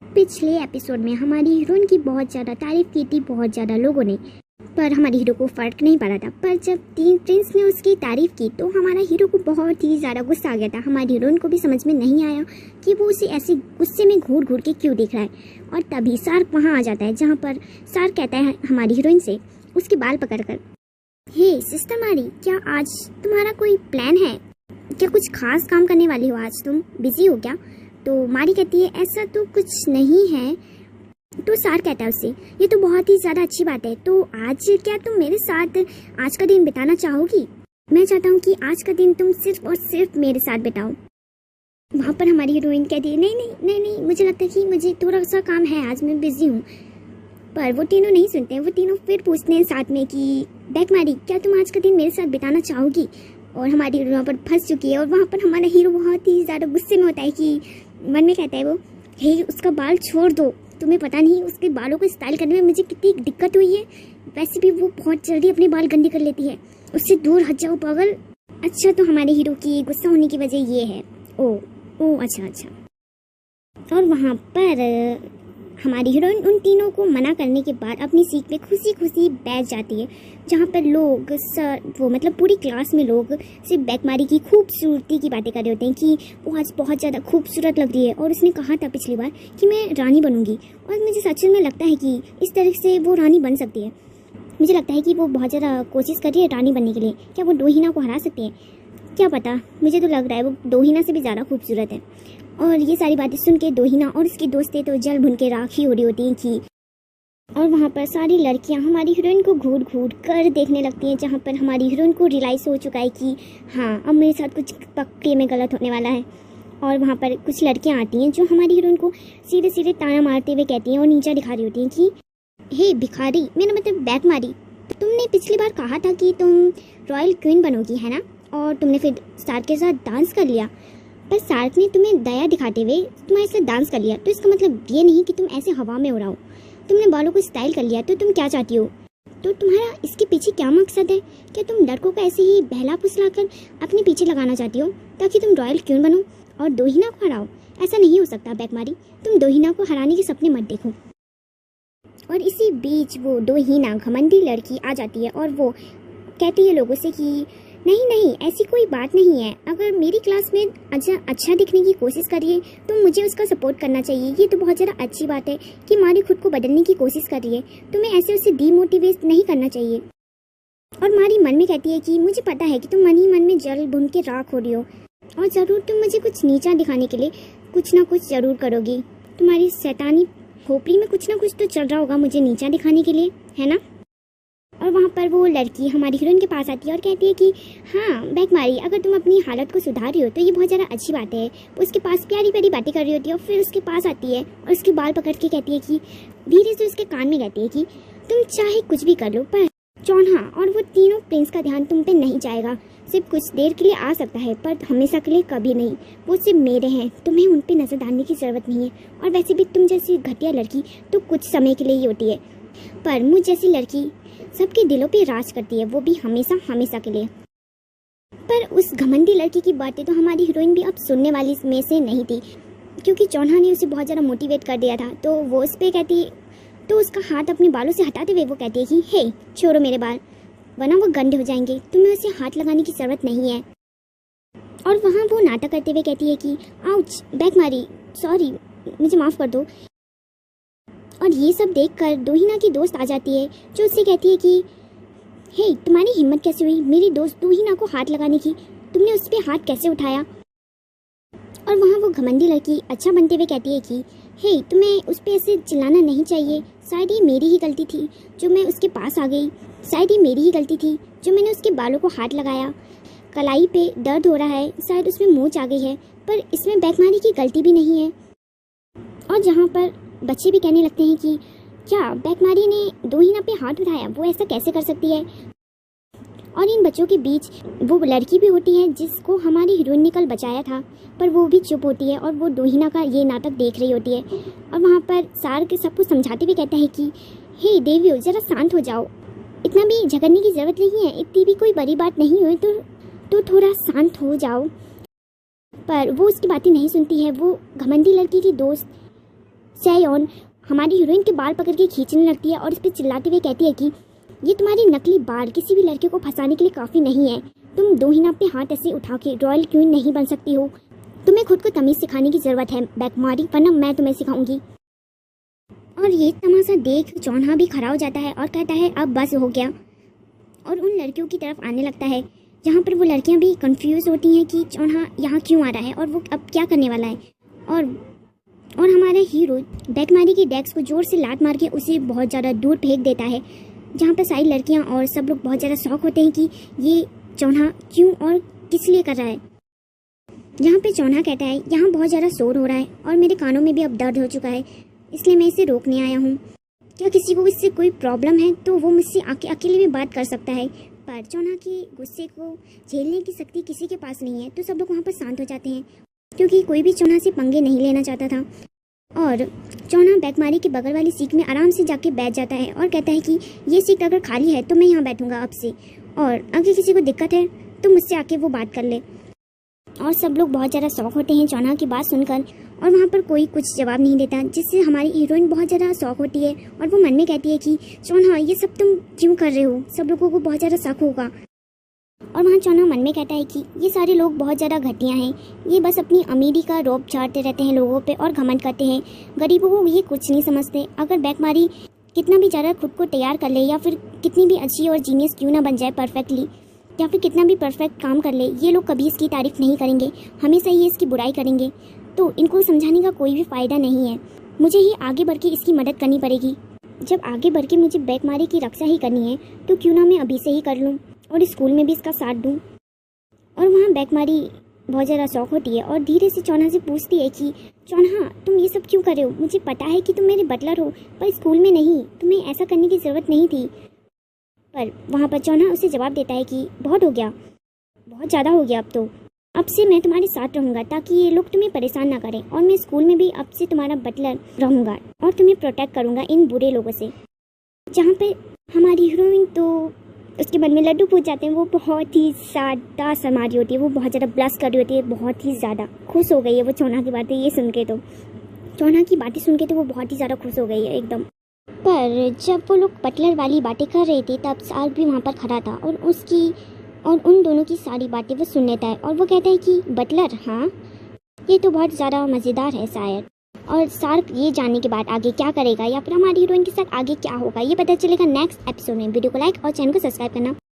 पिछले एपिसोड में हमारी हीरोइन की बहुत ज़्यादा तारीफ की थी बहुत ज़्यादा लोगों ने, पर हमारे हीरो को फ़र्क नहीं पड़ा था। पर जब तीन प्रिंस ने उसकी तारीफ की तो हमारा हीरो को बहुत ही ज़्यादा गुस्सा आ गया था। हमारी हीरोइन को भी समझ में नहीं आया कि वो उसे ऐसे गुस्से में घूर घूर के क्यों देख रहा है। और तभी सार्क वहाँ आ जाता है, जहाँ पर सार्क कहता है हमारी हीरोइन से उसके बाल पकड़कर, हे सिस्टर मारी, क्या आज तुम्हारा कोई प्लान है? क्या कुछ खास काम करने वाली हो आज? तुम बिजी हो क्या? तो मारी कहती है ऐसा तो कुछ नहीं है। तो सार कहता है उससे, ये तो बहुत ही ज़्यादा अच्छी बात है। तो आज क्या तुम मेरे साथ आज का दिन बिताना चाहोगी? मैं चाहता हूँ कि आज का दिन तुम सिर्फ और सिर्फ मेरे साथ बिताओ। वहाँ पर हमारी हीरोइन कहती है नहीं नहीं नहीं नहीं, मुझे लगता है कि मुझे थोड़ा सा काम है, आज मैं बिजी हूँ। पर वो तीनों नहीं सुनते हैं। वो तीनों फिर पूछते हैं साथ में कि बैक मारी, क्या तुम आज का दिन मेरे साथ बिताना चाहोगी? और हमारी हीरो वहाँ पर फंस चुकी है। और वहाँ पर हमारा हीरो बहुत ही ज़्यादा गुस्से में होता है कि मन में कहता है वो, हे उसका बाल छोड़ दो, तुम्हें पता नहीं उसके बालों को स्टाइल करने में मुझे कितनी दिक्कत हुई है। वैसे भी वो बहुत जल्दी अपने बाल गंदे कर लेती है, उससे दूर हट जाओ पागल। अच्छा, तो हमारे हीरो की गुस्सा होने की वजह ये है। ओ ओ अच्छा अच्छा। और वहाँ पर हमारी हीरोइन उन तीनों को मना करने के बाद अपनी सीट पे खुशी खुशी बैठ जाती है, जहाँ पर लोग वो मतलब पूरी क्लास में लोग सिर्फ बैकमारी की खूबसूरती की बातें कर रहे होते हैं कि वो आज बहुत ज़्यादा खूबसूरत लग रही है और उसने कहा था पिछली बार कि मैं रानी बनूंगी। और मुझे सच में लगता है कि इस तरह से वो रानी बन सकती है। मुझे लगता है कि वो बहुत ज़्यादा कोशिश कर रही है रानी बनने के लिए। क्या वो डोहिना को हरा सकती है? क्या पता, मुझे तो लग रहा है वो डोहिना से भी ज़्यादा खूबसूरत है। और ये सारी बातें सुन के डोहिना और उसकी दोस्तें तो जल भुन के राख ही हो रही होती हैं कि। और वहाँ पर सारी लड़कियाँ हमारी हीरोइन को घूर घूर कर देखने लगती हैं, जहाँ पर हमारी हीरोइन को रियलाइज़ हो चुका है कि हाँ, अब मेरे साथ कुछ पक्के में गलत होने वाला है। और वहाँ पर कुछ लड़कियाँ आती हैं जो हमारी हीरोइन को सीधे सीधे ताना मारते हुए कहती हैं और नीचा दिखा रही होती हैं कि हे भिखारी, मेरा मतलब बैक मारी, तुमने पिछली बार कहा था कि तुम रॉयल क्वीन बनोगी, है ना? और तुमने फिर सार्क के साथ डांस कर लिया, पर सार्क ने तुम्हें दया दिखाते हुए तुम्हारे साथ डांस कर लिया। तो इसका मतलब ये नहीं कि तुम ऐसे हवा में उड़ाओ। तुमने बालों को स्टाइल कर लिया, तो तुम क्या चाहती हो? तो तुम्हारा इसके पीछे क्या मकसद है? क्या तुम लड़कों को ऐसे ही बहला फुसला कर अपने पीछे लगाना चाहती हो ताकि तुम रॉयल क्वीन बनो और डोहिना को हराओ? ऐसा नहीं हो सकता बैकमारी, तुम डोहिना को हराने के सपने मत देखो। और इसी बीच वो डोहिना घमंडी लड़की आ जाती है और वो कहती है लोगों से कि नहीं नहीं, ऐसी कोई बात नहीं है। अगर मेरी क्लास में अच्छा दिखने की कोशिश करिए तो मुझे उसका सपोर्ट करना चाहिए। ये तो बहुत ज़्यादा अच्छी बात है कि मारी खुद को बदलने की कोशिश कर रही है, तुम्हें ऐसे उसे डीमोटिवेट नहीं करना चाहिए। और मारी मन में कहती है कि मुझे पता है कि तुम मन ही मन में जल भुन के राख हो रही हो और ज़रूर तुम मुझे कुछ नीचा दिखाने के लिए कुछ ना कुछ ज़रूर करोगी। तुम्हारी शैतानी खोपड़ी में कुछ ना कुछ तो चल रहा होगा मुझे नीचा दिखाने के लिए, है ना? और वहाँ पर वो लड़की हमारी हीरोइन के पास आती है और कहती है कि हाँ बैकमारी, अगर तुम अपनी हालत को सुधार रही हो तो ये बहुत ज़्यादा अच्छी बात है। वो उसके पास प्यारी प्यारी बातें कर रही होती है और फिर उसके पास आती है और उसके बाल पकड़ के कहती है कि धीरे से उसके कान में कहती है कि तुम चाहे कुछ भी कर लो, पर चौन्हा और वो तीनों प्रिंस का ध्यान तुम पे नहीं जाएगा। सिर्फ कुछ देर के लिए आ सकता है पर हमेशा के लिए कभी नहीं। वो सिर्फ मेरे हैं, तुम्हें उन पर नजर डालने की ज़रूरत नहीं है। और वैसे भी तुम जैसी घटिया लड़की तो कुछ समय के लिए ही होती है, पर मुझ जैसी लड़की सबके दिलों पे राज करती है, वो भी हमेशा हमेशा के लिए। पर उस घमंडी लड़की की बातें तो हमारी हीरोइन भी अब सुनने वाली में से नहीं थी, क्योंकि चौन्हा ने उसे बहुत ज़्यादा मोटिवेट कर दिया था। तो वो उस पर कहती, तो उसका हाथ अपने बालों से हटाते हुए वो कहती है कि हे छोड़ो मेरे बाल, वरना वो गंदे हो जाएंगे, तुम्हें उसे हाथ लगाने की ज़रूरत नहीं है। और वहाँ वो नाटक करते हुए कहती है कि आउच बैकमारी, सॉरी, मुझे माफ़ कर दो। और ये सब देखकर डोहिना की दोस्त आ जाती है जो उससे कहती है कि हे तुम्हारी हिम्मत कैसे हुई मेरी दोस्त डोहिना को हाथ लगाने की? तुमने उस पर हाथ कैसे उठाया? और वहाँ वो घमंडी लड़की अच्छा बनते हुए कहती है कि हे तुम्हें उस पर ऐसे चिल्लाना नहीं चाहिए, शायद ये मेरी ही गलती थी जो मैं उसके पास आ गई, शायद ये मेरी ही गलती थी जो मैंने उसके बालों को हाथ लगाया। कलाई पे दर्द हो रहा है, शायद उसमें मोच आ गई है, पर इसमें बैकमारी की गलती भी नहीं है। और जहाँ पर बच्चे भी कहने लगते हैं कि क्या बैकमारी ने डोहिना पे हाथ उठाया, वो ऐसा कैसे कर सकती है? और इन बच्चों के बीच वो लड़की भी होती है जिसको हमारी हीरोइन ने कल बचाया था, पर वो भी चुप होती है और वो डोहिना का ये नाटक देख रही होती है। और वहाँ पर सार्क सबको समझाते हुए कहता है कि हे देवियों, ज़रा शांत हो जाओ, इतना भी झगड़ने की ज़रूरत नहीं है, इतनी भी कोई बड़ी बात नहीं हुई तो थोड़ा शांत हो जाओ। पर वो उसकी बातें नहीं सुनती है। वो घमंडी लड़की की दोस्त सैयोन हमारी हीरोइन के बाल पकड़ के खींचने लगती है और इस पर चिल्लाते हुए कहती है कि ये तुम्हारी नकली बाल किसी भी लड़के को फंसाने के लिए काफ़ी नहीं है। तुम दो ही ना अपने हाथ ऐसे उठा के रॉयल क्वीन नहीं बन सकती हो। तुम्हें खुद को तमीज़ सिखाने की ज़रूरत है बैकमारी, वरना मैं तुम्हें सिखाऊंगी। और ये तमाशा देख चौन्हा भी खड़ा हो जाता है और कहता है अब बस हो गया, और उन लड़कियों की तरफ आने लगता है जहाँ पर वो लड़कियाँ भी कंफ्यूज होती हैं कि चौन्हा यहाँ क्यों आ रहा है और वो अब क्या करने वाला है। और हमारा हीरो बैकमारी की डेस्क को जोर से लात मार के उसे बहुत ज़्यादा दूर फेंक देता है, जहाँ पर सारी लड़कियाँ और सब लोग बहुत ज़्यादा शौक होते हैं कि ये चौन्हा क्यों और किस लिए कर रहा है। जहाँ पे चौन्हा कहता है यहाँ बहुत ज़्यादा शोर हो रहा है और मेरे कानों में भी अब दर्द हो चुका है, इसलिए मैं इसे रोकने आया हूँ। क्या किसी को इससे कोई प्रॉब्लम है तो वो मुझसे आके अकेले में बात कर सकता है। पर चौन्हा के गुस्से को झेलने की शक्ति किसी के पास नहीं है, तो सब लोग वहाँ पर शांत हो जाते हैं क्योंकि कोई भी चौन्हा से पंगे नहीं लेना चाहता था। और चौन्हा बैकमारी के बगल वाली सीट में आराम से जाके बैठ जाता है और कहता है कि ये सीट अगर खाली है तो मैं यहाँ बैठूंगा अब से, और अगर किसी को दिक्कत है तो मुझसे आके वो बात कर ले। और सब लोग बहुत ज़्यादा शौक होते हैं चौन्हा की बात सुनकर, और वहाँ पर कोई कुछ जवाब नहीं देता, जिससे हमारी हीरोइन बहुत ज़्यादा शौक होती है और वो मन में कहती है कि चौन्हा ये सब तुम क्यों कर रहे हो, सब लोगों को बहुत ज़्यादा शक होगा। और वहाँ चौन्हा मन में कहता है कि ये सारे लोग बहुत ज़्यादा घटिया हैं, ये बस अपनी अमीरी का रौब झाड़ते रहते हैं लोगों पे और घमंड करते हैं, गरीबों को ये कुछ नहीं समझते। अगर बैकमारी कितना भी ज़्यादा खुद को तैयार कर ले या फिर कितनी भी अच्छी और जीनियस क्यों ना बन जाए परफेक्टली, या फिर कितना भी परफेक्ट काम कर ले, ये लोग कभी इसकी तारीफ़ नहीं करेंगे, हमेशा ये इसकी बुराई करेंगे। तो इनको समझाने का कोई भी फ़ायदा नहीं है, मुझे ही आगे बढ़ के इसकी मदद करनी पड़ेगी। जब आगे बढ़ के मुझे बैकमारी की रक्षा ही करनी है तो क्यों ना मैं अभी से ही कर लूँ और स्कूल में भी इसका साथ दूँ। और वहाँ बैकमारी बहुत ज़्यादा शौक होती है और धीरे से चौन्हा से पूछती है कि चौन्हा तुम ये सब क्यों कर रहे हो, मुझे पता है कि तुम मेरे बटलर हो पर स्कूल में नहीं, तुम्हें ऐसा करने की ज़रूरत नहीं थी। पर वहाँ पर चौन्हा उसे जवाब देता है कि बहुत हो गया, बहुत ज़्यादा हो गया, अब से मैं तुम्हारे साथ रहूँगा ताकि ये लोग तुम्हें परेशान ना करें, और मैं स्कूल में भी अब से तुम्हारा बटलर रहूँगा और तुम्हें प्रोटेक्ट करूँगा इन बुरे लोगों से। जहाँ पे हमारी हीरोइन तो उसके मन में लड्डू फूट जाते हैं, वो बहुत ही ज़्यादा शर्मा रही होती है, वो बहुत ज़्यादा ब्लश कर रही होती है, बहुत ही ज़्यादा खुश हो गई है वो चौन्हा की बातें ये सुन के। तो चौन्हा की बातें सुन के तो वो बहुत ही ज़्यादा खुश हो गई है एकदम। पर जब वो लोग बटलर वाली बातें कर रहे थे तब सार्क भी वहाँ पर खड़ा था और उन दोनों की सारी बातें वो सुन लेता है और वो कहता है कि बटलर, हाँ ये तो बहुत ज़्यादा मज़ेदार है शायद। और सार्क ये जानने के बाद आगे क्या करेगा या फिर हमारी हीरोइन के साथ आगे क्या होगा ये पता चलेगा नेक्स्ट एपिसोड में। वीडियो को लाइक और चैनल को सब्सक्राइब करना